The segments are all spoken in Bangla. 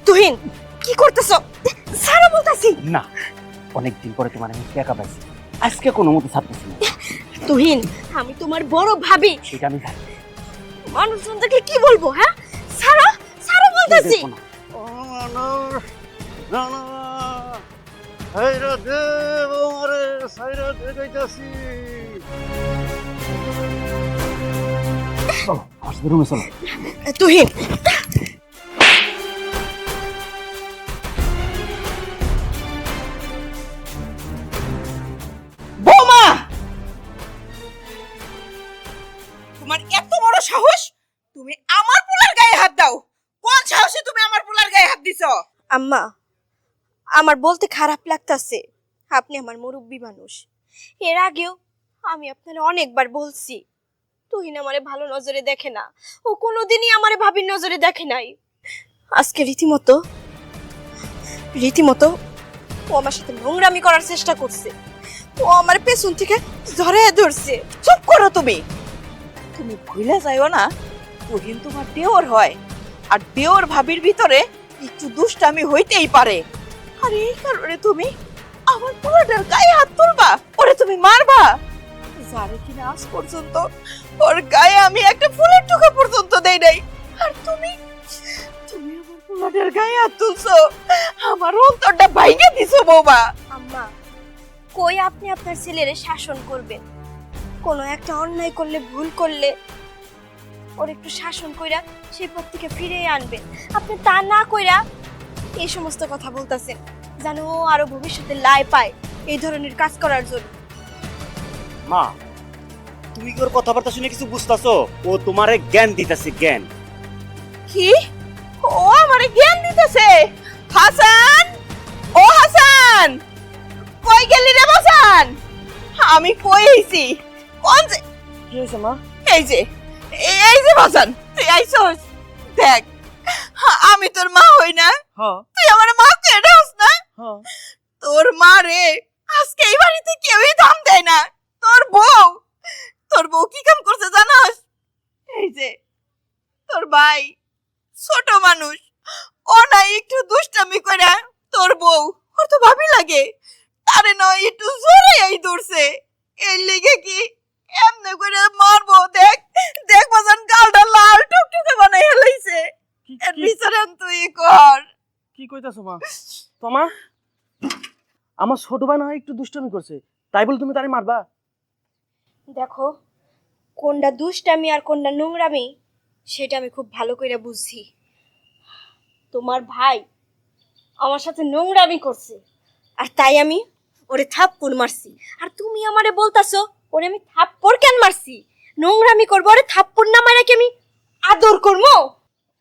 তুহিন কি করতেছো? সারা বলতাছি না, অনেকদিন পরে তোমার আমি একা পাইছি, আজকে কোনো মতো ছাড়তেছি না। তুহিন, আমি তোমার বড় ভাবি। সেটা আমি জানি। মানুষজন দেখলে কি বলবো? হ্যাঁ, সারা সারা বলতাছি। দেখো না। চলো, আমার সাথে রুমে চলো। তুহিন, বৌমা, তোমার এত বড় সাহস, তুমি আমার পোলার গায়ে হাত দাও? কোন সাহসে তুমি আমার পোলার গায়ে হাত দিছো? আম্মা, আমার বলতে খারাপ লাগতাছে, আপনি আমার মুরব্বী মানুষ। এর আগেও আমি আপনারে অনেকবার বলছি তুহিন আমারে ভালো নজরে দেখে না, ও কোনোদিনই আমারে ভাবির নজরে দেখে নাই। আজকে রীতিমতো ও আমার সাথে নোংরামি করার চেষ্টা করছে। ও আমার পেছন থেকে ধরে ধরছে। চুপ করো তুমি। তুমি ভুলে যাইও না, তুহিন তোমার দেওর হয়, আর দেওর ভাবির ভিতরে একটু দুষ্টামি হইতেই পারে। আর এই কারণে তুমি আমার পোলাটার গায়ে হাত তুলবা, ওরে তুমি মারবা? যারে কিনা আজ পর্যন্ত ওর গায়ে আমি একটা ফুলের টুকা পর্যন্ত দেই নাই, আর তুমি তুমি আমার পোলাটার গায়ে হাত তুলছো, আমার অন্তরটা ভাঙে দিছো বৌমা। আম্মা, কই আপনি আপনার ছেলেরে শাসন করবেন? কোনো একটা অন্যায় করলে, ভুল করলে ওর একটু শাসন কইরা সেই পথ থেকে ফিরে আনবেন। আপনি তা না কইরা এই সমস্ত কথা বলতাছেন, জানো ও আরো ভবিষ্যতে লাই পায় এই ধরনের কাজ করার জন্য। মা, তুমি কি ওর কথাবার্তা শুনে কিছু বুঝতাছো? ও তোমারে জ্ঞান দিতেছে, জ্ঞান। কি? ও আমারে জ্ঞান দিতেছে? হাসান, ও হাসান, কই গেলি রে হাসান? আমি কই আইছি? কোন যে? কি হয়েছে মা? এই যে হাসান, তুই আইছস? দেখ, আমি তোর মা হই না? হ্যাঁ তুই আমার মা কে ডাকস না? হ্যাঁ। তোর মা রে আজকে এই বাড়িতে কেউই দাম দেয় না। তোর বউ কি কাম করছে জানাস? এই যে তোর ভাই ছোট মানুষ, ও না একটু দুষ্টামি করে তোর বউ, ওর তো ভাবি লাগে, তারে নয় একটু জোরে এই ধরছে। এই লেগে কি এমনি করে মারবো? দেখ দেখ বাজান, গালটা লাল টুকটুকে বানাই হেলাইছে। এর বিচার তুই কর। কি কইতাছো মা? তোমা আমার ছোট ভাই না একটু দুষ্টামি করছে, তাই বলে তুমি তারে মারবা? দেখো, কোনটা দুষ্টামি আর কোনটা নোংরামি সেটা আমি খুব ভালো করে বুঝছি। তোমার ভাই আমার সাথে নোংরামি করছে, আর তাই আমি ওরে থাপ্পড় মারছি। আর তুমি আমারে বলতাছো ওরে আমি থাপ্পড় কেন মারছি? নোংরামি করবো, ওরে থাপ্পড় না মারা কি আমি আদর করবো?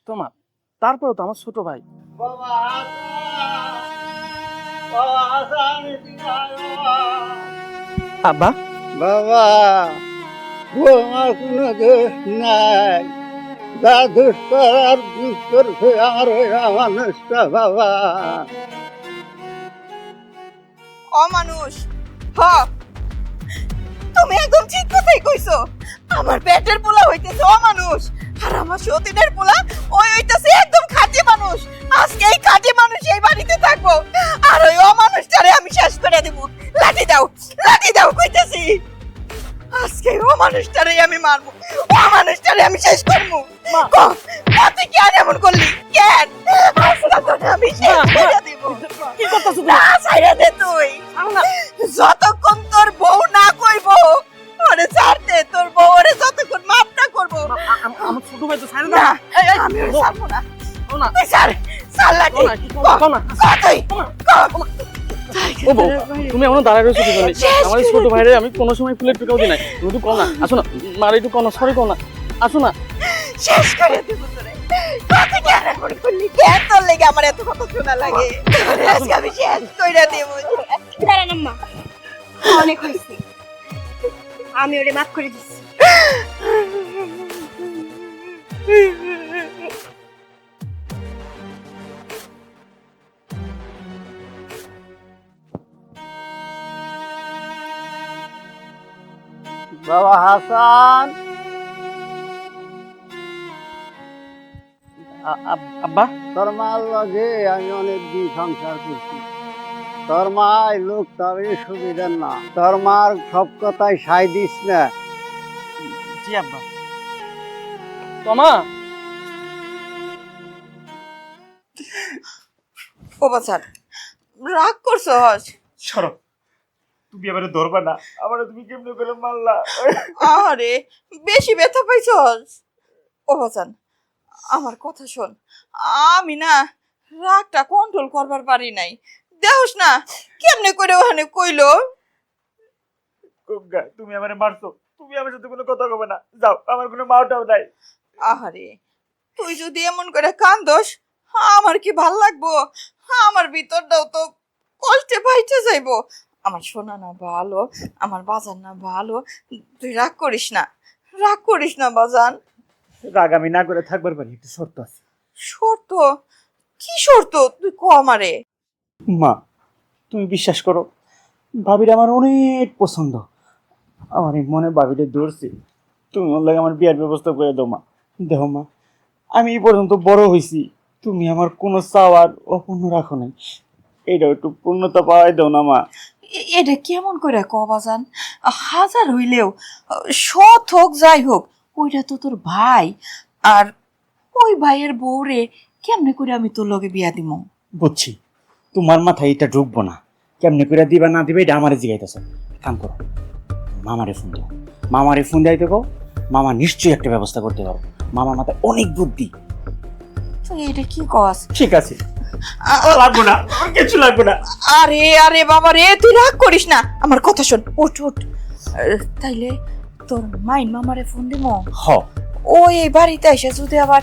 তোমা তারপরে তো আমার ছোট ভাই। আব্বা, বাবা, ও আমার কোনো দোষ নাই, যা দোষ করার দোষ করছে আমার ওই মানুষটা বাবা। অমানুষ, হ, তুমি একদম ঠিক কথাই কইছো। আমার পেটের পোলা হইতেছে অমানুষ, আর আমার সতীনের পোলা ওই হইতেছে একদম খাঁটি মানুষ। আজকে এই খাঁটি মানুষ এই বাড়িতে থাকবো, আর ওই অমানুষটারে আমি শেষ করে দেব। লাঠি দাও কইতেছি। আজকে অমানুষটারে আমি মারবো, অমানুষটারে আমি শেষ করবো। তুই কেন এমন করলি? কেন? আমি শেষ করে দেব। কি করতেছো না, ছাইরা দে তুই। যতক্ষণ তোর বউ না কইবো ওরে ছাড়তে, তোর বউ ওরে যতক্ষণ মাপ না করবো, আমার ছোট ভাই তো ছাড়ে না, না। আমি ওরে ছাড়বো না। না তুই ছাড়, ছাড় লাঠি। না, কি করো না? তুই, তাই ও বউ তুমি এমন দাঁড়ায় রয়েছো কি জানি আমার এই ছোট ভাইরে আমি কোনো সময় ফুলের টুকাও দিই নাই তুমি একটু কও না আসো না মার একটু কও না সরি কও না আসো না শেষ করে দেব তোরে কত কেন করে করলি কেন তোর লেগে আমার এত কথা শোনা লাগে তোরে আজকে আমি শেষ কইরা দেব দাঁড়ান আম্মা, অনেক হয়েছে, আমি ওরে মাফ করে দিচ্ছি। বাবা হাসান, আব্বা তোর মার লগে আমি অনেক দিন সংসার করছি। তোর মা এই লোক তার সুবিধার না, তোর মার সব কথাই সাই দিস না। জি আব্বা তোমা ও বাছার রাগ করছস? সরো, তুমি এবারে ধরবা না আমারে, তুমি কেমনে করে মারলা? আরে বেশি ব্যথা পাইছস? ও বাছান আমার কথা শোন, আমি না রাগটা কন্ট্রোল করবার পারি নাই, দেখোস না কেমনে করে ওখানে কইলো। গঙ্গা, তুমি আমারে মারছো, তুমি আমার সাথে কোনো কথা কবে না, যাও, আমার কোনো মাওটাও নাই। আহারে তুই যদি এমন করে কান্দোস আমার কি ভাল লাগবো? আমার ভিতরটাও তো কষ্টে পাইতে যাইবো। আমার সোনা না ভালো, আমার বাজান না ভালো, তুই রাগ করিস না, রাগ করিস না বাজান। রাগ আমি না করে থাকবার পারি, একটা শর্ত আছে। শর্ত? কি শর্ত তুই ক আমারে? মা, তুমি বিশ্বাস করো, ভাবির আমার অনেক পছন্দ, আমার এই মনে ভাবিরে ধরছি, তুমি ওর লাগে আমার বিয়ার ব্যবস্থা করে দাও মা। দেখো মা, আমি এই পর্যন্ত বড় হয়েছি, তুমি আমার কোনো চাওয়ার অপূর্ণ রাখো নাই, এইটাও একটু পূর্ণতা পাওয়াই দাও না মা। এটা কেমন করে ক বাজান? হাজার হইলেও সৎ হোক যাই হোক ওইটা তো তোর ভাই, আর ওই ভাইয়ের বউরে কেমনে করে আমি তোর লগে বিয়া দিমু? বুঝছি, তোমার মাথায় এটা ঢুকবো না, কেমনে করে দিবা না দিবা এটা আমারে জিগাইতেছ। কাম করো, মামারে ফোন দাও, মামারে ফোন দিতে কও, মামা নিশ্চয়ই একটা ব্যবস্থা করতে পারো, মামার মাথায় অনেক বুদ্ধি। তুই এটা কি কস? ঠিক আছে, লাগবো না, আমার কিছু লাগবো না। আরে আরে বাবা রে, তুই রাগ করিস না, আমার কথা শোন, উঠ উঠ। তাইলে তোর মাইন মামারে ফোন দিমু, হ, ও এই বাড়িতে এসে যদি আবার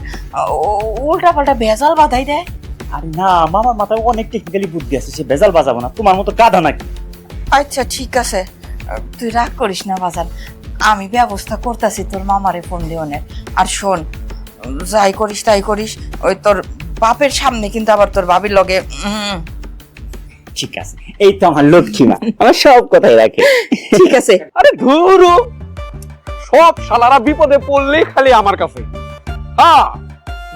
উল্টা পাল্টা ভেজাল বাধাই দেয়। আরে না, মামার মাথায় অনেক টেকনিক্যালি বুদ্ধি আছে, সে বেজাল বাজাবো না, তোমার মতো গাধা নাকি। আচ্ছা ঠিক আছে, তুই রাগ করিস না বাজান, আমি ব্যবস্থা করতেছি তোর মামারে ফোন দিওনের। আর শোন, যাই করিস তাই করিস, ওই তোর বাপের সামনে কিন্তু আবার তোর ভাবির লগে ঠিক আছে, এই তো আমার লক্ষ্মী মা, আমার সব কথাই রাখে। ঠিক আছে। আরে ধুরু, সব শালারা বিপদে পড়লেই খালি আমার কাছে। হ্যাঁ,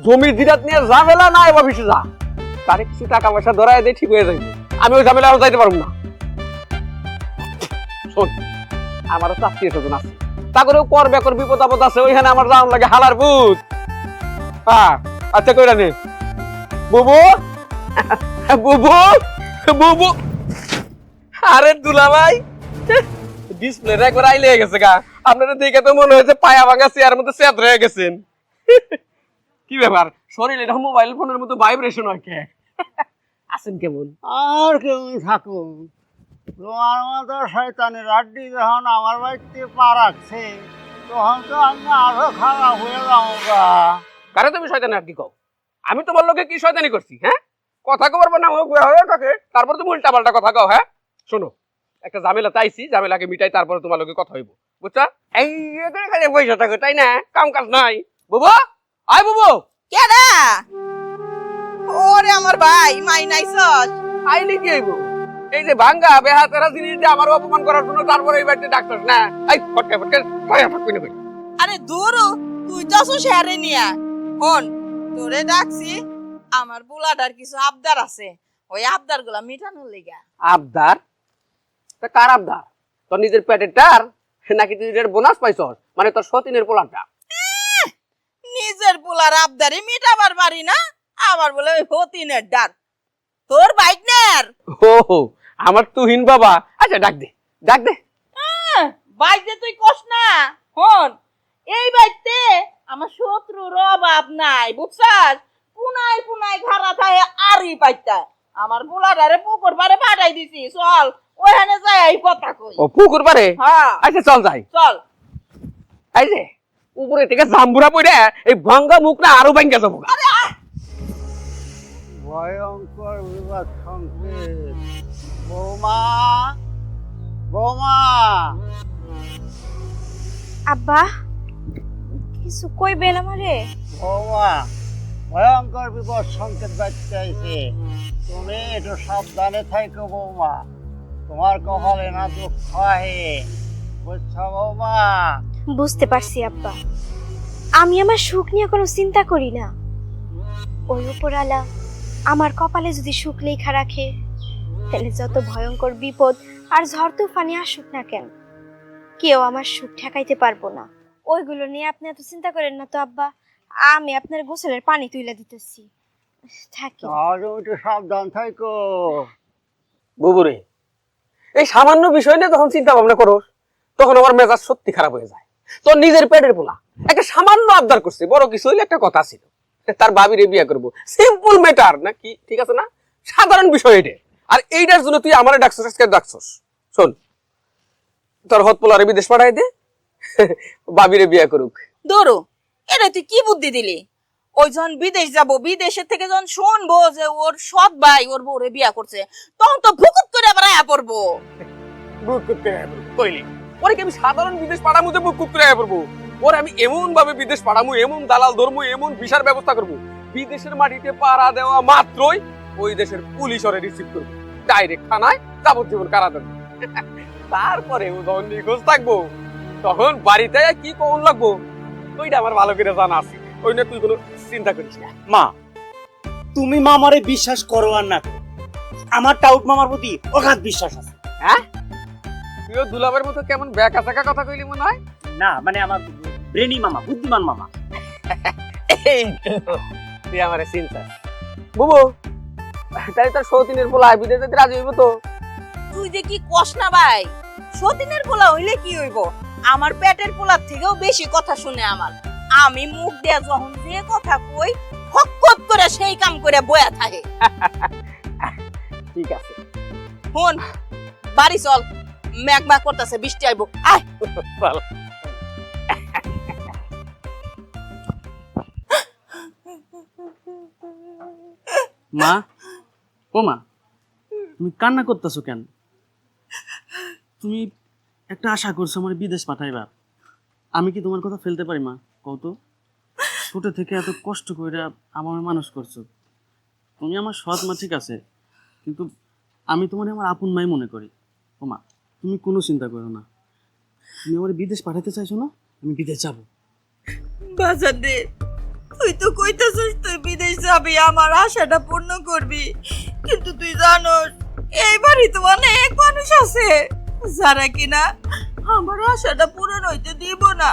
জমি জিরাত নিয়ে ঝামেলা না এবার বেশি যা, তারে কিছু টাকা পয়সা ধরায় দিয়ে ঠিক হয়ে যাবে, আমি ওই ঝামেলা আর যাইতে পারবো না। শোন, আমারও তো আত্মীয় স্বজন আছে, তা করেও কর বেকর বিপদ আপদ আছে, ওইখানে আমার যাওয়ার লাগে হালার ভূত। হ্যাঁ আচ্ছা কইরা নে বুবু, বুবু, বুবু। আরে দুলা ভাই, ডিসপ্লে একবার আইলে গেছে গা, আপনারা দেখে তো মনে হয়েছে পায়া ভাঙা চেয়ার মধ্যে চেত রয়ে গেছেন। কি ব্যাপার, শরীরে এটা মোবাইল ফোনের মতো ভাইব্রেশন হয় কে? আছেন কেমন? আর কেমন থাকুন, তোমার মতো শয়তানের আড্ডি যখন আমার বাড়িতে পা রাখছে তখন তো আমি আরো খারাপ হয়ে যাবো গা। কারে তুমি শয়তানি আর কি কও? আমি তোমার লোকে কি শয়তানি করছি? হ্যাঁ, কথা কবার না হয়ে থাকে, তারপর তুমি উল্টা পাল্টা কথা কও। হ্যাঁ শোনো, একটা ঝামেলা চাইছি, ঝামেলাকে মিটাই, তারপরে তোমার লোকে কথা হইব, বুঝছা? এই এখানে খালি পয়সা থাকে তাই না, কাম কাজ নাই। বুবু, আয় বুবু। কেডা? ওরে আমার ভাই মাই নাইছস? আইলি কি হইব? এই যে ভাঙ্গা বেহাতেরা জিনিস দিয়ে আমার অপমান করার জন্য তারপরে এই বাড়িতে ডাক্তার না, এই ফটকে ফটকে ছয় হাত কইনে কই। আরে দূরু, তুই যাসো শহরে নিয়া। হন, তোরে ডাকছি, আমার বুলাটার কিছু আবদার আছে, ওই আবদার গুলা মিটানোর লিগা। আবদার? তা কার আবদার? তোর নিজের পেটেরটার নাকি তুই নিজের বোনাস পাইছস, মানে তোর সতীনের পোলাটা? নিজের পোলার আবদারি মিটাবার পারি না, আবার বলে ওই হতিনের ডার, তোর বাইকনের। ও আমার তুহিন বাবা, আচ্ছা ডাক দে, ডাক দে। বাইতে তুই কস না। হন, এই বাইতে আমার শত্রুর অভাব নাই, বুঝছাস? পুনাই পুনাই ঘাড়া থাকে আরই পাইতা, আমার পোলাটারে পুকুর পারে পাঠাই দিছি চল ওখানে যাই এই কথা কই ও পুকুর পারে হ্যাঁ আচ্ছা চল যাই চল এই যে উপরে থেকে জাম্বুরা পড়ে এই ভাঙ্গা মুখ না আরো ভাঙ্গা যাবো গা। ভয়ঙ্কর বিপদ সংকেত। বৌমা, বৌমা, আব্বা কিছু কইবেন আমারে? বৌমা, ভয়ঙ্কর বিপদ সংকেত বাজতে আইছে। তুমি একটু সাবধানে থাকো বৌমা, তোমার কপালে না দুঃখ আহে, বুঝছো বৌমা? বুঝতে পারছি আব্বা, আমি আমার সুখ নিয়ে কোনো চিন্তা করি না। ওই উপরালা আমার কপালে যদি সুখ লেখা রাখে, তাহলে যত ভয়ঙ্কর বিপদ আর ঝড় তুফানি আসুক না কেন, কেউ আমার সুখ ঠেকাইতে পারবো না। ওইগুলো নিয়ে আপনি এত চিন্তা করেন না তো আব্বা, আমি আপনার গোসলের পানি তুইলা দিতেছি, থাকি। তাহলে একটু সাবধান থাকো। বুবুরে এই সামান্য বিষয় নিয়ে যখন চিন্তা ভাবনা করো তখন আমার মেজাজ সত্যি খারাপ হয়ে যায়। তোর নিজের পেটের পোলা একটা সামান্য আবদার করছে, বড় কিছু হইলে একটা কথা ছিল, তার ভাবিরে বিয়ে করবো, সিম্পল ম্যাটার নাকি? ঠিক আছে না, সাধারণ বিষয় এটা। আর এইটার জন্য তুই আমার ডাকছস, আজকে ডাকছস। শোন, তোর হত পোলারে বিদেশ পাঠাই দে, ভাবিরে বিয়ে করুক। দৌড়ো, এটা তুই কি বুদ্ধি দিলি? ওই যখন বিদেশ যাব, বিদেশের থেকে যখন শুনবো যে ওর সৎ ভাই ওর বউরে বিয়া করছে, তখন তো ভুকুত করে আবার আয়া পড়বো। বুক করতে কইলি ওরে কি আমি সাধারণ বিদেশ পাঠামু যে বুক করতে আয়া পড়বো? ওরে আমি এমন ভাবে বিদেশ পাঠামু, এমন দালাল ধর্ম, এমন ভিসার ব্যবস্থা করবো, বিদেশের মাটিতে পাড়া দেওয়া মাত্রই ওই দেশের পুলিশ ওরে রিসিভ করবে, ডাইরেক্ট থানায় যাবজ্জীবন কারাদণ্ড। তারপরে ও যখন নিখোঁজ থাকবো তখন বাড়িতে কি কোন লাগবো ওইটা আমার ভালো করে জানা আছে, ওই না তুই কোনো চিন্তা করিস না। মা, তুমি মামারে বিশ্বাস করো আর না করো, আমার টাউট মামার প্রতি অগাধ বিশ্বাস আছে। হ্যাঁ, তুইও দুলাবের মতো কেমন ব্যাকা চাকা কথা কইলি মনে হয়। না মানে আমার ব্রেনি মামা, বুদ্ধিমান মামা। এই তো, তুই আমারে চিন্তা বুবু, তাই তোর সৌতিনের পোলা বিদেশ যেতে রাজি হইব তো? তুই যে কি কস না ভাই, সতীনের পোলা হইলে কি হইব? আমার পেটের পোলার থেকেও বেশি কথা শুনে আমার। আমি মুখ দিয়ে যখন যে কথা কই ফকফক করে সেই কাম করে বয়া থাকে। ঠিক আছে, হুন বাড়ি চল, মেঘ করতেছে, বৃষ্টি আইব। আয় ভালো। মা, ও মা, তুমি কান্না করতেছো কেন? তুমি একটা আশা করছো আমার বিদেশ পাঠাইবা, আমি কি তোমার কথা ফেলতে পারি মা? কত ছোট থেকে এত কষ্ট করে আমার মানুষ করছো, তুমি আমার সৎ মা ঠিক আছে, কিন্তু আমি তোমার আমার আপন মাই মনে করি। ও মা, তুমি কোনো চিন্তা করো না, তুমি আমার বিদেশ পাঠাতে চাইছো না, আমি বিদেশ যাব। বাজার দে, তুই তো কইতাছিস তুই বিদেশ যাবি, আমার আশাটা পূর্ণ করবি, কিন্তু তুই জানোস এই বাড়ি তো অনেক মানুষ আছে যারা কিনা আমার আশাটা পূরণ হইতে দিব না,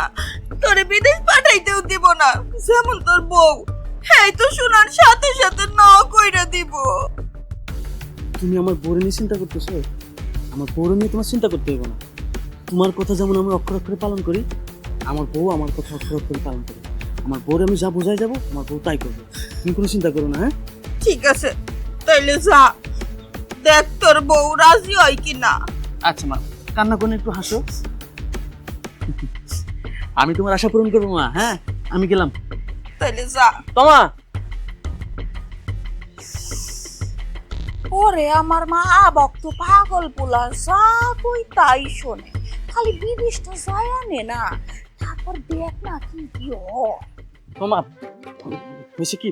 তোরে বিদেশ পাঠাইতেও দিব না। যেমন তোর বউ, এই তো শোনার সাথে সাথে না কইরা দিব। তুমি আমার বউরে নিয়ে চিন্তা করতেছো, আমার বউরে নিয়ে তোমার চিন্তা করতে হবে না। তোমার কথা যেমন আমি অক্ষর অক্ষরে পালন করি, আমার বউ আমার কথা অক্ষর অক্ষরে পালন করে। আমার বউরে আমি যা বোঝাই যাবো, আমার বউ তাই করবে, তুমি কোনো চিন্তা করো না। হ্যাঁ ঠিক আছে, তাইলে যা, দেখ তোর বউ রাজি হয় কিনা। আচ্ছা মা, কান্না করে একটু হাসো, আমি তোমার আশা পূরণ করবো মা। হ্যাঁ, আমি গেলাম। তাইলে যা। তোমা, ওরে আমার মা ভক্ত পাগল পোলা, যা কই তাই শোনে, খালি বিদেশটা যায় আনে না, তারপর দেখ না কি কি হয়। তোমা হয়েছে কি,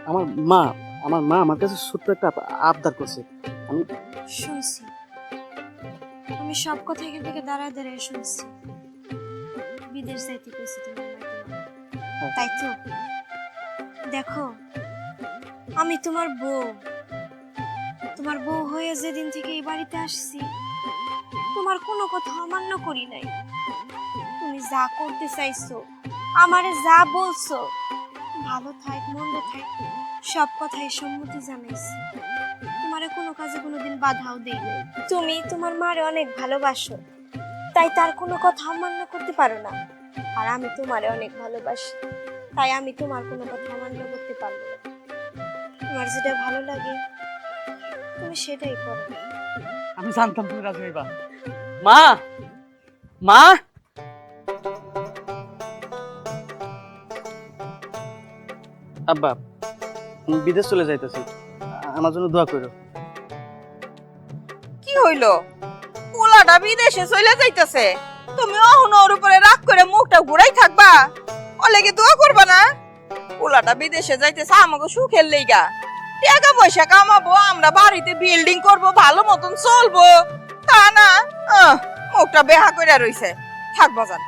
আমার মা আমার কাছে ছোট্ট একটা আবদার করছে। আমি শুনছি, আমি সব কথা এখান থেকে দাঁড়ায় দাঁড়ায় শুনছি। বিদেশ যাইতে কইছি তোমার মাকে, তাই তো? দেখো, আমি তোমার বউ হয়ে যেদিন থেকে এই বাড়িতে আসছি, তোমার কোনো কথা অমান্য করি নাই। তুমি যা করতে চাইছো, আমারে যা বলছো, ভালো থাক মন্দ থাক, সব কথাই সম্মতি জানাইছি। তোমারে কোনো কাজে কোনোদিন বাধাও দেই নাই। তুমি তোমার মারে অনেক ভালোবাসো, তাই তার কোনো কথা অমান্য করতে পারো না। আর আমি তোমারে অনেক ভালোবাসি, তাই আমি তোমার কোনো কথা অমান্য করতে পারবো না। তোমার যেটা ভালো লাগে তুমি সেটাই করো। আমি জানতাম তুমি রাজি হইবা। মা, মা, আব্বা আমি বিদেশ চলে যাইতেছি, আমার জন্য দোয়া করো। কি হইলো? পোলাটা বিদেশে চলে যাইতেছে, তুমি অহন ওর উপরে রাগ করে মুখটা ঘুরাই থাকবা? ও লেগে দোয়া করবা না? পোলাটা বিদেশে যাইতেছে আমাকে সুখের লেগা, টাকা পয়সা কামাবো, আমরা বাড়িতে বিল্ডিং করব, ভালো মতন চলবো, তা না মুখটা বেহা করে রইছে। থাক বাজান,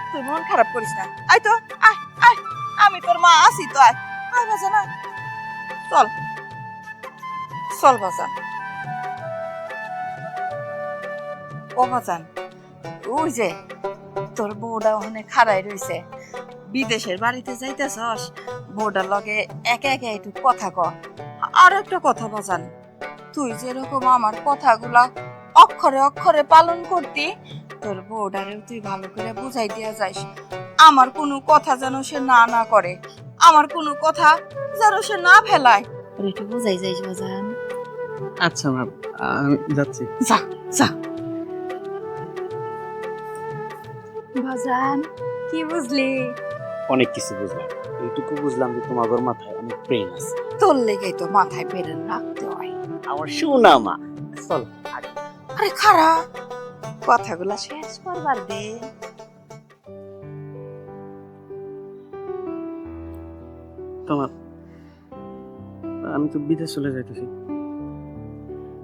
তুই মন খারাপ করিস না। আয় তো, আয় আয়, আমি তোর মা আছি তো, আয় আয় বাজান, আয়। চল চল বাজান। ও বাজান, ওই যে তোর বউটা ওখানে খাড়াই রইছে, বিদেশের বাড়িতে যাইতেছস, বউটার লগে একে একে একটু কথা ক। আর একটা কথা বাজান, তুই যেরকম আমার কথাগুলা অক্ষরে অক্ষরে পালন করতি, তোর বউটারেও তুই ভালো করে বুঝাই দিয়া যাইস। আমার কোনো কথা যেন সে না না করে, আমার কোনো কথা যেন সে না ফেলায়, ওর একটু বুঝাই যাইস বাজান। আচ্ছা মা, আমি যাচ্ছি। যা যা। বাজান, কি বুঝলি? অনেক কিছু বুঝলাম, এইটুকু বুঝলাম যে তোমাদের মাথায় অনেক ব্রেন আছে। তোর লেগেই তো মাথায় বেরেন রাখতে হয়। আমার শোনা মা, চল। আরে খারা, কথাগুলা শেষ করবার দে। তোমার, আমি তো বিদেশ চলে যাইতেছি,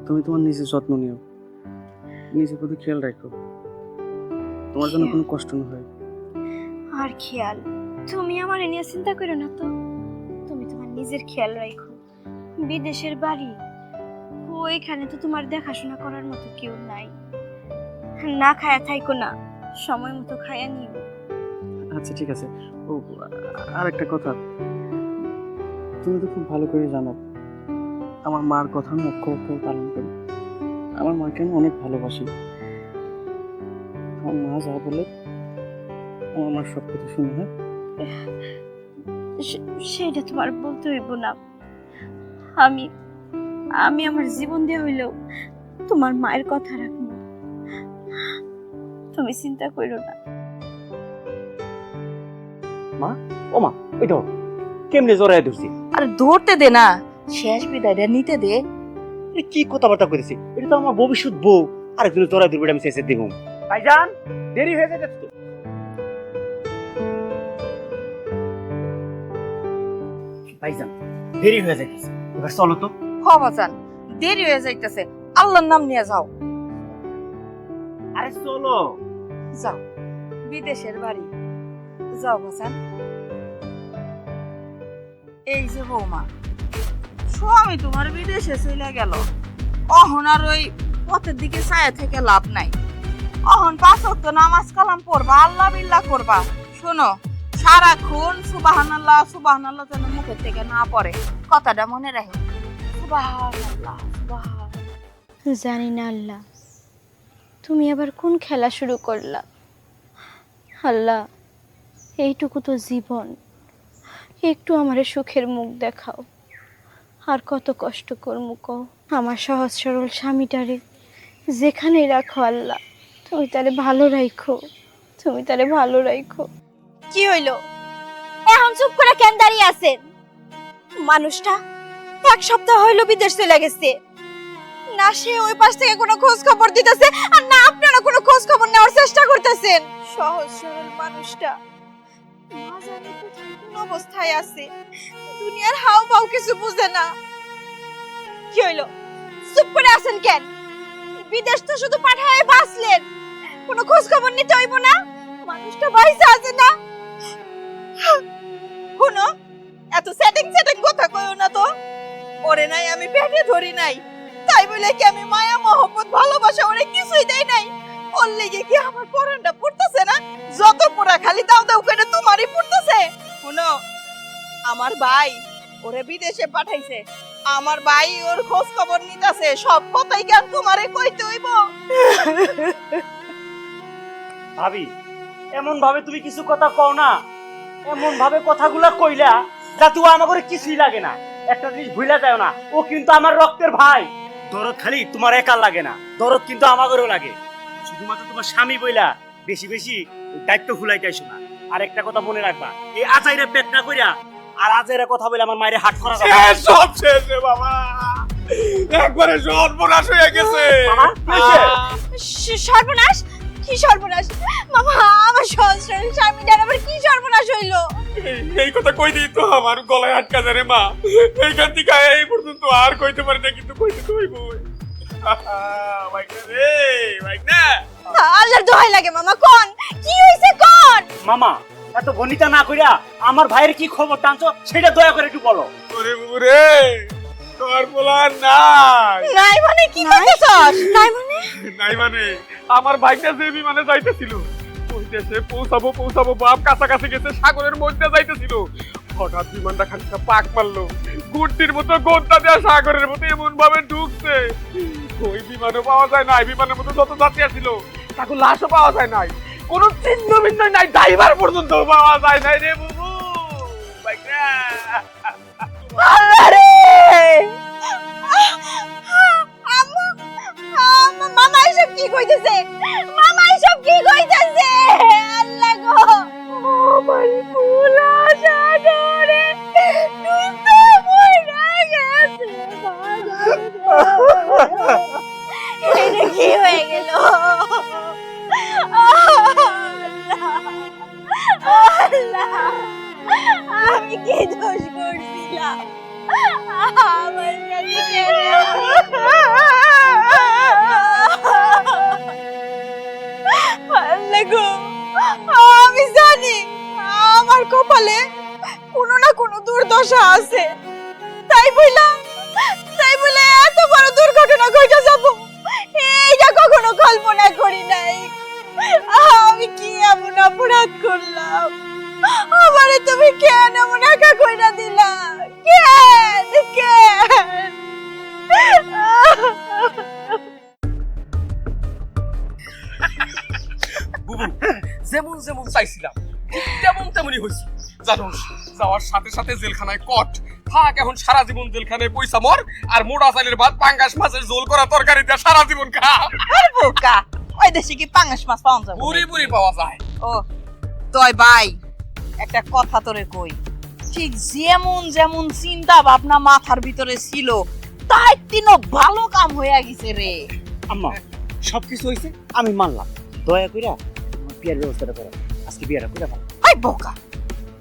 তুমি তোমার নিজের যত্ন নিও, নিজের প্রতি খেয়াল রাখো, তোমার জন্য কোনো কষ্ট না হয়। আর খেয়াল, তুমি আমার এ নিয়ে চিন্তা করো না তো। তুমি তোমার নিজের খেয়াল রাখো। বিদেশের বাড়ি, ওইখানে তো তোমার দেখাশোনা করার মতো কেউ নাই। না খায়া থাইকো না, সময় মতো খায়া নিও। আচ্ছা ঠিক আছে। ও আর একটা কথা, তুমি তো খুব ভালো করে জানো আমার মার কথা আমি অক্ষর অক্ষর পালন করি। আমার মাকে আমি অনেক ভালোবাসি। আমার মা যা বলে আমার মার সব কথা শুনে। হয় সেটা তোমার বলতে হইব না। আমি আমি আমার জীবন দিয়ে হইলেও তোমার মায়ের কথা রাখবো। তুমি চিন্তা করো না। ও মা, ওই তো কেমনে জড়াই ধরছি। আরে ধরতে দে না, শেষ বিদায়টা নিতে দে। কি কথাবার্তা করেছি, এটা তো আমার ভবিষ্যৎ বউ, আরেকজন জড়াই ধরবে আমি শেষে দেখুন। ভাইজান, দেরি হয়ে যাচ্ছে তো। ভাইজান, দেরি হয়ে যাইতেছে, এবার চলো তো। হ বাজান, দেরি হয়ে যাইতেছে, আল্লাহর নাম নিয়ে যাও। আরে চলো। যাও, বিদেশের বাড়ি যাও বাজান। এই যে বৌমা, স্বামী তোমার বিদেশে চলে গেল, অহন আর ওই পথের দিকে ছায়া থেকে লাভ নাই। অহন 5 ওয়াক্ত নামাজ কালাম পড়বা, আল্লাহ বিল্লাহ করবা। শোনো, সারাক্ষণ সুবহানাল্লাহ সুবহানাল্লাহ যেন মুখের থেকে না পড়ে, কথাটা মনে রাখো। সুবহানাল্লাহ সুবহানাল্লাহ। জানি না আল্লাহ, তুমি আবার কোন খেলা শুরু করলা। আল্লাহ, এইটুকু তো জীবন, একটু আমারে সুখের মুখ দেখাও। আর কত কষ্ট করমু কও। আমার সহজ সরল স্বামীটারে যেখানেই রাখো আল্লাহ, তুমি তারে ভালো রাখো, তুমি তারে ভালো রাখো। কি হইলো এখন চুপ করে কেন দাঁড়িয়ে আছেন? মানুষটা 1 সপ্তাহ হইলো বিদেশ চলে গেছে, না সে ওই পাশ থেকে কোনো খোঁজ খবর দিতেছে, আর না আপনারা কোনো খোঁজ খবর নেওয়ার চেষ্টা করতেছেন। সহজ সরল মানুষটা না জানি কোথায় কোন অবস্থায় আছে, দুনিয়ার হাও পাও কিছু বুঝে না। কি হইলো চুপ করে আছেন কেন? বিদেশ তো শুধু পাঠায় বাঁচলেন, কোনো খোঁজ খবর নিতে হইব না? মানুষটা বাইসা আছে না? শুনো, এত সেটিং সেটিং কথা কইও না তো। ওরে নাই আমি পেটে ধরি নাই, তাই বলে কি আমি মায়া মহব্বত ভালোবাসা ওরে কিছুই দেই নাই? ওর লেগে কি আমার পরানটা পড়তেছে না? যত পোড়া খালি দাও দাও করে তোমারই পড়তেছে। শুনো, আমার ভাই ওরে বিদেশে পাঠাইছে, আমার ভাই ওর খোঁজ খবর নিতেছে, সব কথাই কেন তোমারে কইতে হইব? ভাবি, এমন ভাবে তুমি কিছু কথা কও না, এমন ভাবে কথাগুলা কইলা যাতে ও আমার কিছুই লাগে না। একটা জিনিস ভুলা যায় না, ও কিন্তু আমার রক্তের ভাই। দরদ খালি তোমার একা লাগে না, দরদ কিন্তু আমাদেরও লাগে। শুধুমাত্র তোমার স্বামী বইলা বেশি বেশি দায়িত্ব ভুলাইতেছো না। আর একটা কথা মনে রাখবা, এই আজাইরে পেট না কইরা আর আজাইরে কথা বলে আমার মায়ের হাত করা যাবে না। সব শেষ রে বাবা, একবারে সর্বনাশ হয়ে গেছে। মামা, কি হয়েছে? সর্বনাশ? কি সর্বনাশ মামা? আমার সহস্র স্বামীটার আবার কি সর্বনাশ হইলো? এই কথা কই দিই তো আমার গলায় আটকা যায় রে মা। এইখান থেকে এই পর্যন্ত আর কইতে পারি না, কিন্তু কইতে তো হইব। রে না আল্লাহর দোহাই লাগে মামা, কোন কি হইছে কোন? মামা, এত গণিতা না কইরা আমার ভাইয়ের কি খবর টানছো সেটা দয়া করে একটু বলো। ওরে বাবু রে, তোর বলা নাই। নাই মানে কি কইতেছস? নাই মানে? নাই মানে আমার ভাইটা যে বিমানে যাইতেছিল, ওই দেশে পৌঁছাবো বাপ কাছাকাছি গেছে, সাগরের মধ্যে যাইতেছিল। হঠাৎ বিমানটা খানিকটা পাক মারলো, গুড্ডির মতো গোদ্দা দেওয়া সাগরের মতো এমন ভাবে ঢুকছে, ওই বিমানও পাওয়া যায় নাই। বিমানের মতো যত যাত্রী ছিল তাকে লাশও পাওয়া যায় নাই, কোনো চিহ্ন বিহ্ন নাই, ড্রাইভার পর্যন্ত পাওয়া যায় নাই রে বুবু। ভাইটা আল্লাহ রে! আম্মু, মামা এসব কি কইতেছে? মামা এসব কি কইতেছে? আল্লাহ গো, আমার ফুলা সাগরে ডুবে মরে গেছে। এটা কি হয়ে গেল? আল্লাহ, আমি কি দোষ করছিলাম? আমার সাথে কেন? আল্লাহ গো, আমি জানি আমার কপালে কোনো না কোনো দুর্দশা আছে, তাই বলে এত বড় দুর্ঘটনা ঘটে যাব এইটা কখনো কল্পনা করি নাই। আমি কি এমন অপরাধ করলাম? আমারে তুমি কেন এমন একা কইরা দিলা? কেন? বুবু, যেমন যেমন চাইছিলাম ঠিক তেমন তেমনই হয়েছে। জানোস, যাওয়ার সাথে সাথে জেলখানায় কট থাক, এখন সারা জীবন জেলখানায় পয়সা মর, আর মোটা চালের ভাত পাঙ্গাস মাছের ঝোল করা তরকারি দিয়ে সারা জীবন খা। আর বোকা, ওই দেশে কি পাঙ্গাস মাছ পাওয়া যাবে? পুরি পুরি পাওয়া যায়। ও তয় ভাই, একটা কথা তোরে কই, ঠিক যেমন যেমন চিন্তা ভাবনা মাথার ভিতরে ছিল তাই তিনও ভালো কাম হইয়া গেছে রে। আম্মা, সবকিছু হয়েছে আমি মানলাম, দয়া কইরা আমার বিয়ের ব্যবস্থাটা করো। আজকে বিয়েটা কইরা ভালো। ওই বোকা,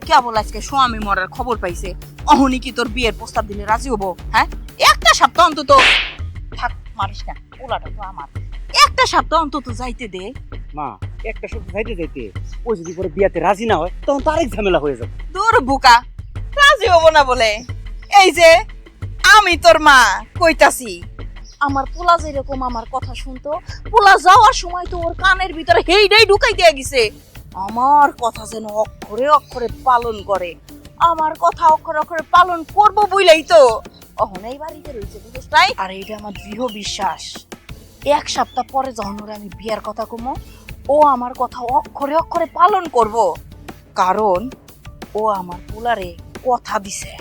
কেবল আজকে স্বামী মরার খবর পাইছে, অহনি কি তোর বিয়ের প্রস্তাব দিলে রাজি হবো? হ্যাঁ, একটা সপ্তাহ অন্তত থাক, মারিস না, ওলাটা তো আমার, একটা সপ্তাহ অন্তত যাইতে দে। মা, একটা সপ্তাহ যাইতে যাইতে ও যদি পরে বিয়াতে রাজি না হয় তখন তো আরেক ঝামেলা হয়ে যাবে। দূর বোকা, রাজি হবো না বলে? এই যে আমি তোর মা কইতাছি, আমার পোলা যেরকম আমার কথা শুনতো, পোলা যাওয়ার সময় তো ওর কানের ভিতরে হেইডাই ঢুকাই দিয়ে গেছে, আমার কথা যেন অক্ষরে অক্ষরে পালন করে। আমার কথা অক্ষরে অক্ষরে পালন করবো বইলেই তো অহন এই বাড়িতে রয়েছে, বুঝছ নাই? আর এইটা আমার দৃঢ় বিশ্বাস, এক সপ্তাহ পরে যখন ওরে আমি বিয়ার কথা কমো, ও আমার কথা অক্ষরে অক্ষরে পালন করব, কারণ ও আমার পোলারে কথা দিছে।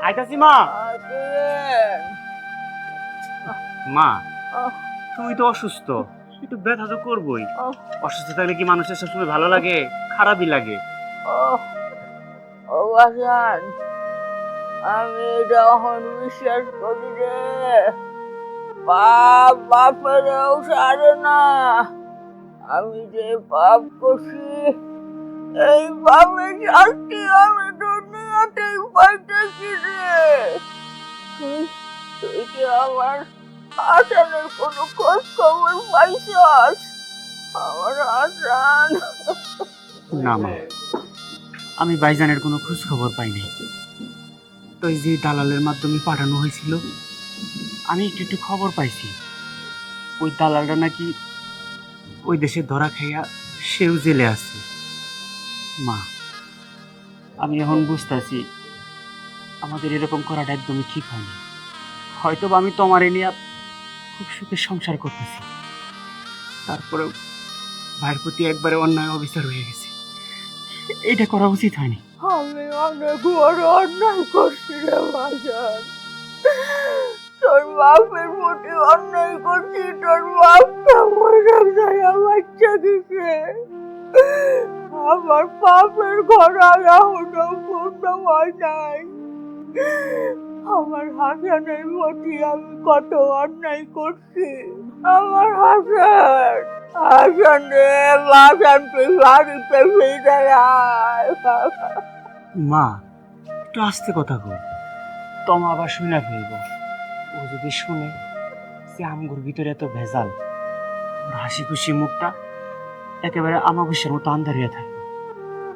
আইতাছি মা। মা, তুমি তো অসুস্থ, একটু ব্যথা তো করবোই। অসুস্থ থাকলে কি মানুষের সবসময় ভালো লাগে? খারাপই লাগে। আমি যখন বিশ্বাস করি রে, পাপ বাপেরও সারে না। আমি যে পাপ করছি, এই পাপের শাস্তি আমি দুনিয়াতেই পাইতেছি রে। তুই কি আমার হাসানের কোনো খোঁজ খবর পাইছস? আমার হাসান। না মা, আমি ভাইজানের কোনো খোঁজ খবর পাই নাই। ওই যে দালালের মাধ্যমে পাঠানো হয়েছিল, আমি একটু একটু খবর পাইছি। ওই দালালটা নাকি ওই দেশে ধরা খাইয়া সেও জেলে আছে। মা, আমি এখন বুঝতেছি আমাদের এরকম করাটা একদমই ঠিক হয়নি। হয়তো বা আমি তোমার নিয়ে খুব সুখে সংসার করতেছি, তারপরেও ভাইয়ের প্রতি একবারে অন্যায় অবিচার হয়ে গেছে। এইটা করা উচিত হয়নি। আমি অনেক বড় অন্যায় করছি রে বাজান। তোর বাপের প্রতি অন্যায় করছি, তোর বাপটা মরে যায় বাচ্চা দিকে। আমার বাপের ঘর আর এখনো পূর্ণ হয় নাই। আমার হাসানের প্রতি আমি কত অন্যায় করছি। আমার হাসানে বাজান তুই বাড়িতে ফিরে আয়। মা, একটু আস্তে কথা কই, তোমা আবার শুনে ফেলবো। ও যদি শুনে যে আমগুর ভিতরে এত ভেজাল, ওর হাসি খুশি মুখটা একেবারে আমাবস্যার মতো আন্ধারিয়া থাকবে।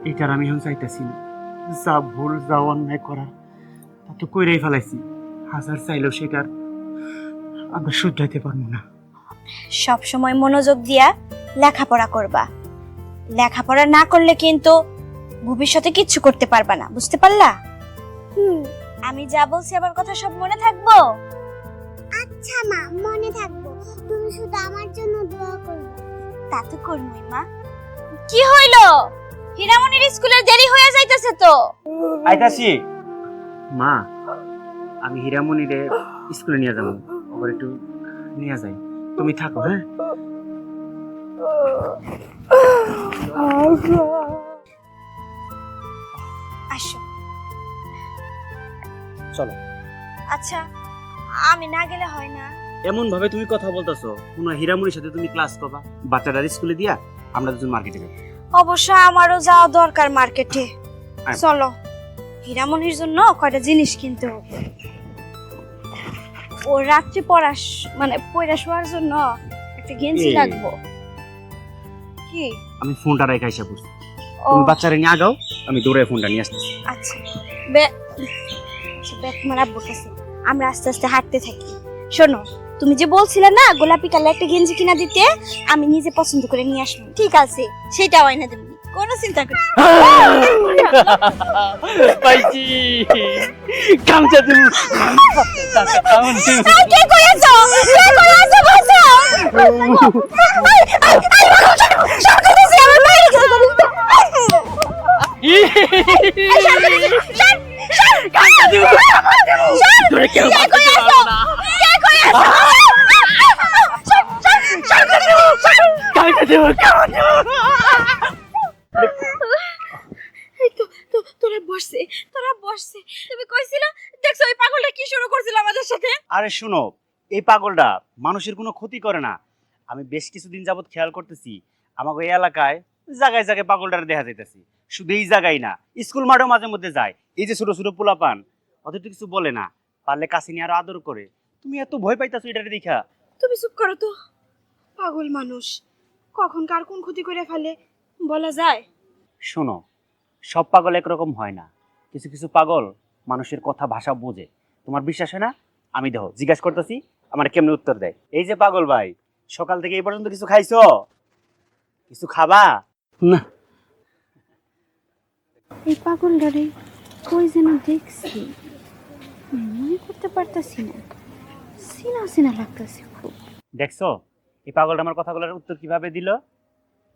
এইটার আমি এখন চাইতেছি না। যা ভুল যা অন্যায় করার তা তো কইরাই ফেলাইছি, হাজার চাইলেও সেটার আমরা শুধরাইতে পারবো না। সব সময় মনোযোগ দিয়া লেখাপড়া করবা। লেখাপড়া না করলে কিন্তু ভবিষ্যতে কিচ্ছু করতে পারবা না, বুঝতে পারলা? আমি যা বলছি আমার কথা সব মনে থাকবো? আচ্ছা মা, মনে থাকবো। তুমি শুধু আমার জন্য দোয়া করবে। তা তো করবই মা। কি হইলো? হীরামণির স্কুলে দেরি হয়ে যাইতেছে তো। আইতাছি। মা, আমি হীরামণিরে স্কুলে নিয়ে যাবো, ওবার একটু নিয়ে যাই, তুমি থাকো। হ্যাঁ, আসো। চলো। আচ্ছা, আমি না গেলে হয় না? এমন ভাবে তুমি কথা বলতেছো, কোনো হীরামণির সাথে তুমি ক্লাস করবা, বাচ্চাটার স্কুলে দিয়া আমরা দুজন মার্কেটে যাবো। অবশ্য আমারও যাওয়া দরকার মার্কেটে। আয়। চলো, হীরামণির জন্য কয়টা জিনিস কিনতে হবে। ও রাত্রি পয়রা শোয়ার জন্য একটা গেঞ্জি এই। লাগবো। কি? আমি ফোনটা রেখে এসে পড়ছি, ও, তুমি বাচ্চারা নিয়ে আগাও, আমি দৌড়ে ফোনটা নিয়ে আসতেছি। আচ্ছা। ব্যাগ তোমার আব্বুর কাছে। আমরা আস্তে আস্তে হাঁটতে থাকি। শোনো, তুমি যে বলছিলে না গোলাপি কালার একটা গেঞ্জি কিনা দিতে, আমি নিজে পছন্দ করে নিয়ে আসবো। ঠিক আছে, সেটা হয় না, তুমি কোনো চিন্তা করি। পাইছি কামচা দিন। কে করেছো? কে করেছো বলছো? আমার বাইরে গেছে। তোরা বসছে। তুমি কইছিলা, দেখছো ওই পাগলটা কি শুরু করছিল আমাদের সাথে? আরে শুনো, এই পাগলটা মানুষের কোনো ক্ষতি করে না। আমি বেশ কিছুদিন যাবত খেয়াল করতেছি, আমাকে এই এলাকায় জায়গায় জায়গায় পাগলটারে দেখা যাইতেছি। শুধু এই জায়গায় না, স্কুল মাঠেও মাঝে মধ্যে যায়। এই যে ছোট ছোট পোলাপান, ওদের তো কিছু বলে না, পারলে কাছে নিয়ে আরো আদর করে। তুমি এত ভয় পাইতাছো এটারে দেখা? তুমি চুপ করো তো। পাগল মানুষ কখন কার কোন ক্ষতি করে ফেলে বলা যায়? শোনো, সব পাগল একরকম হয় না। কিছু কিছু পাগল মানুষের কথা ভাষা বোঝে। তোমার বিশ্বাস হয় না? আমি দেখো জিজ্ঞাসা করতেছি, আমার কেমনে উত্তর দেয়। এই যে পাগল ভাই, সকাল থেকে এই পর্যন্ত কিছু খাইছো? কিছু খাবা না? এই পাগলটারে কই যেন দেখছি, মনে করতে পারতাছি না। চিনা চিনা লাগতেছে খুব। দেখছো এই পাগলটা আমার কথাগুলোর উত্তর কিভাবে দিল?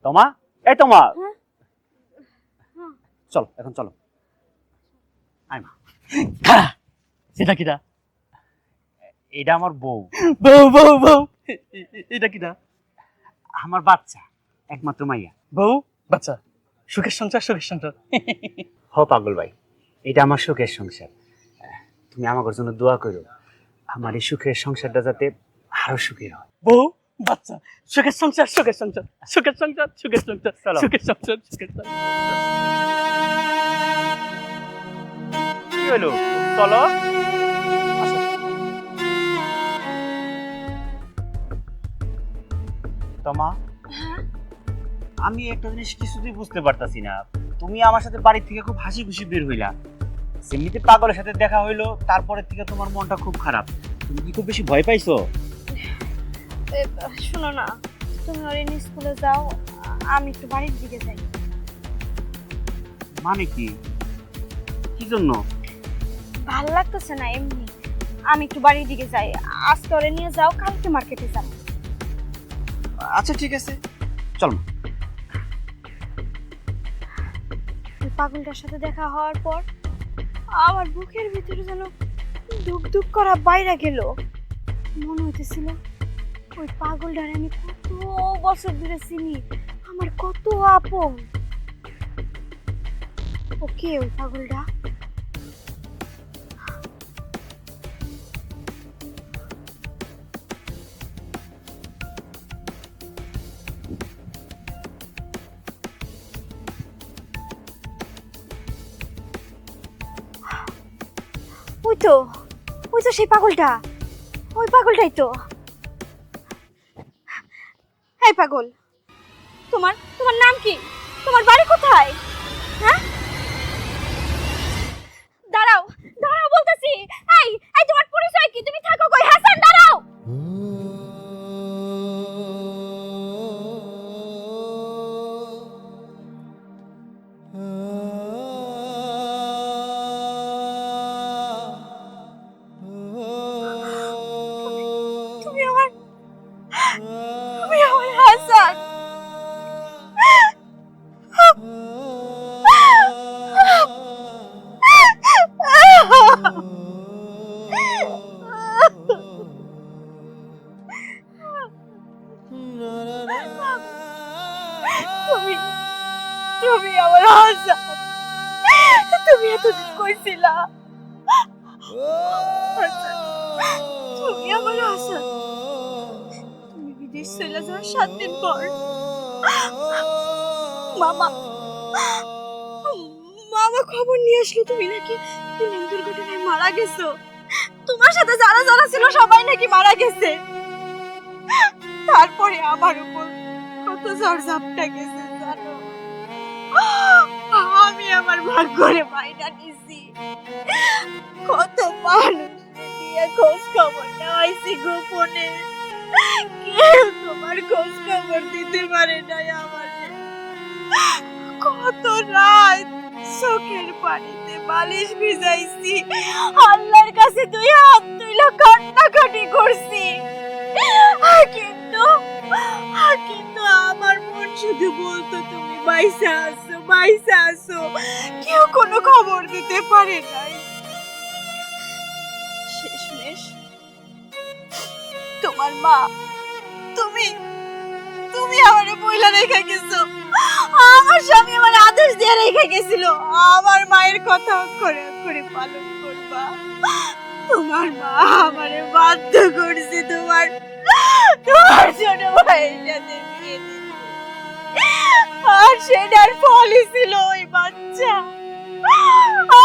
তোমা, এই তোমা, হ্যাঁ? চলো এখন চলো। আয় মা। সেটা কিটা? এটা আমার বউ। বউ বউ বউ, এটা কিটা? আমার বাচ্চা, একমাত্র মাইয়া। বউ বাচ্চা, সুখের সংসার সুখের সংসার। হ পাগল ভাই, এটা আমার সুখের সংসার। তুমি আমার জন্য দোয়া করো, আমার এই সুখের সংসারটা যাতে আরো সুখের হয়। বউ বাচ্চা, সুখের সংসার সুখের সংসার সুখের সংসার সুখের সংসার চলো। সুখের সংসার সুখের সংসার। কি হলো? চলো। আসো। তোমা, আমি একটা জিনিস কিছুতেই বুঝতে পারতাছি না। তুমি আমার সাথে বাড়ি থেকে খুব হাসি খুশি বের হইলা, এমনিতে পাগলের সাথে দেখা হইলো, তারপরে থেকে তোমার মনটা খুব খারাপ। তুমি কি খুব বেশি ভয় পাইছো? শোনো না, তুমি ওর স্কুলে যাও, আমি একটু বাড়ির দিকে যাই। মানে কি? কি জন্য? ভাল লাগতেছে না এমনি। আমি একটু বাড়ির দিকে যাই, আজকে ওরে নিয়ে যাও, কালকে মার্কেটে যাব। আচ্ছা ঠিক আছে, চল। ওই পাগলটার সাথে দেখা হওয়ার পর আমার বুকের ভিতরে যেন দুক দুক করা বাইরে গেল। মনে হইতেছিল ওই পাগলটারে আমি কত বছর ধরে চিনি, আমার কত আপন। ওকে ওই পাগলটা? ওই তো সেই পাগলটা, ওই পাগলটাই তো। এই পাগল, তোমার তোমার নাম কি? তোমার বাড়ি কোথায়? হ্যাঁ, দাঁড়াও দাঁড়াও বলতেছি। এই এই তোমার পরিচয় কি? তুমি থাকো কই? হাসান দাঁড়াও। তুমি আমার হাসান। তুমি তুমি আমার হাসান। তুমি এতদিন কইছিলা হাসান, তুমি আমার হাসান। তুমি বিদেশ চলে যাওয়ার 7 দিন পর মামা মামা খবর নিয়ে আসলো তুমি নাকি প্লেন দুর্ঘটনায় মারা গেছো। তোমার সাথে যারা যারা ছিল সবাই নাকি মারা গেছে। তারপরে আমার উপর কত ঝড় ঝাপটা গেছে জানো। আমি আমার ভাগ্যরে বাইনা নিছি, কত মানুষ দিয়ে খোঁজ খবর নেওয়াইছি গোপনে, কেউ তোমার খোঁজ খবর দিতে পারে নাই আমারে। কত রাত চোখের পানিতে বালিশ ভিজাইছি, আল্লাহর কাছে 2 হাত তুইলা কান্নাকাটি করছি, কিন্তু কিন্তু আমার মন শুধু বলতো তুমি বাইসা আছো বাইসা আছো, কেউ কোনো খবর দিতে পারে নাই। শেষমেশ তোমার মা, তুমি তুমি আমারে বইলা রেখে গেছো। আমার স্বামী আমার আদেশ দিয়ে রেখে গেছিল আমার মায়ের কথা অক্ষরে অক্ষরে পালন করবা। তোমার মা আমারে বাধ্য করছে তোমার ছোট ভাইয়ের সাথে বিয়ে দিতে, আর সেটার ফলই ছিল ওই বাচ্চা।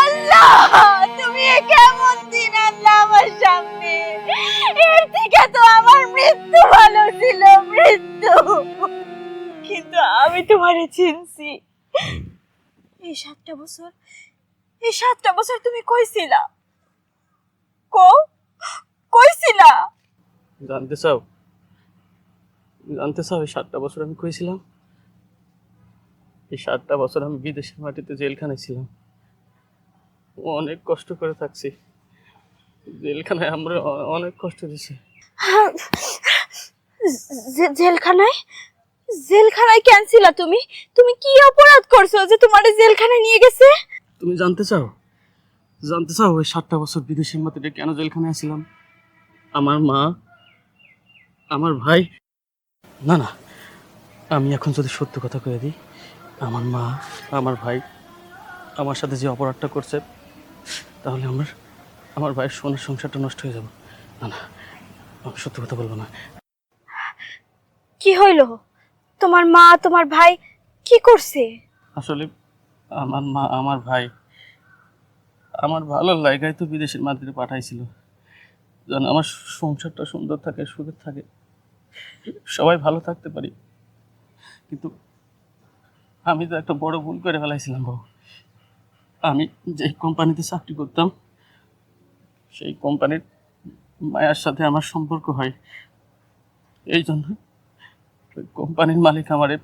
আল্লাহ, তুমি এ কেমন দিন আনলা আমার সামনে। এর থেকে তো আমার মৃত্যু ভালো ছিল, মৃত্যু। কিন্তু আমি তোমারে চিনছি। এই 7টা বছর তুমি কইছিলা? কইছিলা? জানতে চাও এই 7টা বছর আমি কইছিলাম? এই 7টা বছর আমি বিদেশের মাটিতে জেলখানায় ছিলাম, অনেক কষ্ট করে থাকছি। জেলখানায় আমরা অনেক কষ্ট দিছি। জেলখানায়? জেলখানায় কেন ছিলা তুমি? তুমি কি অপরাধ করছো যে তোমারে জেলখানায় নিয়ে গেছে? তুমি জানতে চাও ওই 7টা বছর বিদেশের মাটিতে কেন জেলখানায় ছিলাম? আমার মা, আমার ভাই, না না, আমি এখন যদি সত্য কথা কয়ে দিই, আমার মা, আমার ভাই আমার সাথে যে অপরাধটা করছে, তাহলে আমার ভাইয়ের সোনার সংসারটা নষ্ট হয়ে যাবে। না না, আমি সত্য কথা বলবো না। কি হইল? তোমার মা তোমার ভাই কি করছে? আসলে আমার মা আমার ভাই আমার ভালো লাগাই তো বিদেশের মাটিতে পাঠাইছিল, যেন আমার সংসারটা সুন্দর থাকে, সুখে থাকে, সবাই ভালো থাকতে পারি। কিন্তু আমি তো একটা বড় ভুল করে ফেলাইছিলাম বাবু। আমি যে কোম্পানিতে চাকরি করতাম, সেই কোম্পানির মায়ের সাথে আমার সম্পর্ক হয়। এই জন্য ওই কোম্পানির মালিক আমারে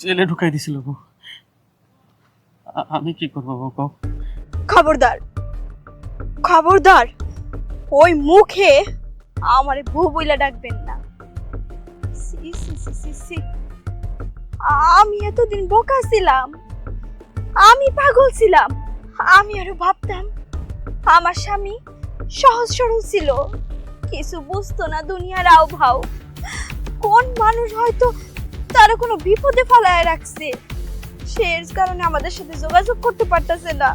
জেলে ঢুকাই দিছিল বউ। আমি কি করবো বউ? খবরদার, খবরদার ওই মুখে আমারে বউ বইলা ডাকবেন না। সি সি সি সি সি। আমি এতদিন বোকা ছিলাম, আমি পাগল ছিলাম। আমি আরো ভাবতাম আমার স্বামী সহজ সরল ছিল, কিছু বুঝতো না দুনিয়ার আও-ভাও। কোন মানুষ হয়তো তারা কোনো বিপদে ফেলায় রাখছে, সে এর কারণে আমাদের সাথে যোগাযোগ করতে পারতেছে না।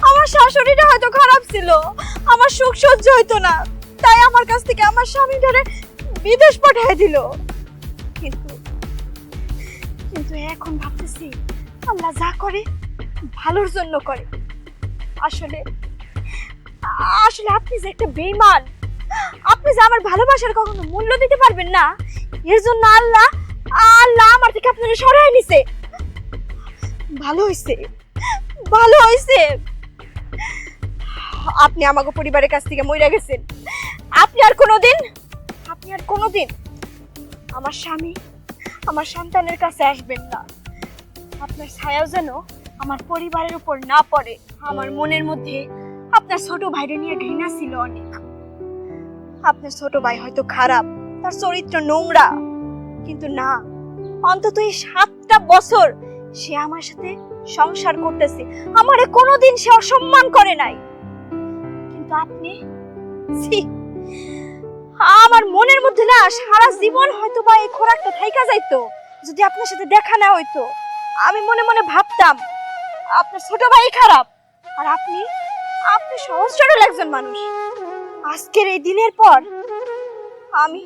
আমার শাশুড়িটা হয়তো খারাপ ছিল, আমার সুখ সহ্য হইতো না, তাই আমার কাছ থেকে আমার স্বামীটারে বিদেশ পাঠিয়ে দিল। কিন্তু কিন্তু এখন ভাবতেছি আমরা যা করে ভালোর জন্য করে। আসলে আসলে আপনি যে একটা বেঈমান, আপনি যে আমার ভালোবাসার কখনো মূল্য দিতে পারবেন না, এর জন্য আল্লাহ আল্লাহ আমার থেকে আপনাকে সরাই নিছে। ভালো হইছে, ভালো হইছে আপনি আমাকে পরিবারের কাছ থেকে মইরা গেছেন। আপনি আর কোনোদিন আমার স্বামী আমার সন্তানের কাছে আসবেন না। আপনার ছায়াও যেন আমার পরিবারের উপর না পড়ে। আমার মনের মধ্যে আপনার ছোট ভাইরে নিয়ে ঘৃণা ছিল অনেক। আপনার ছোট ভাই হয়তো খারাপ, তার চরিত্র নোংরা, কিন্তু না, অন্তত এই 7টা বছর সে আমার সাথে সংসার করতেছে, আমারে কোনোদিন সে অসম্মান করে নাই। কিন্তু আপনি, ছি, আমার মনের মধ্যে না সারা জীবন হয়তো বা এই খোরাকটা থাইকা যাইতো যদি আপনার সাথে দেখা না হইতো। আমি মনে মনে ভাবতাম আপনার ছোট ভাই খারাপ, আর আপনি আপনি সহজ সরল একজন মানুষ। আজকের এই দিনের পর আমি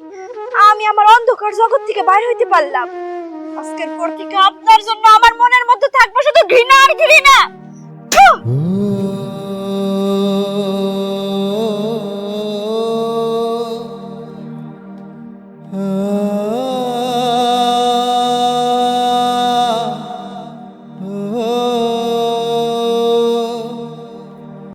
আমি আমার অন্ধকার জগৎ থেকে বাইরে হইতে পারলাম। আজকের পর থেকে আপনার জন্য আমার মনের মধ্যে থাকবে শুধু ঘৃণা আর ঘৃণা। ah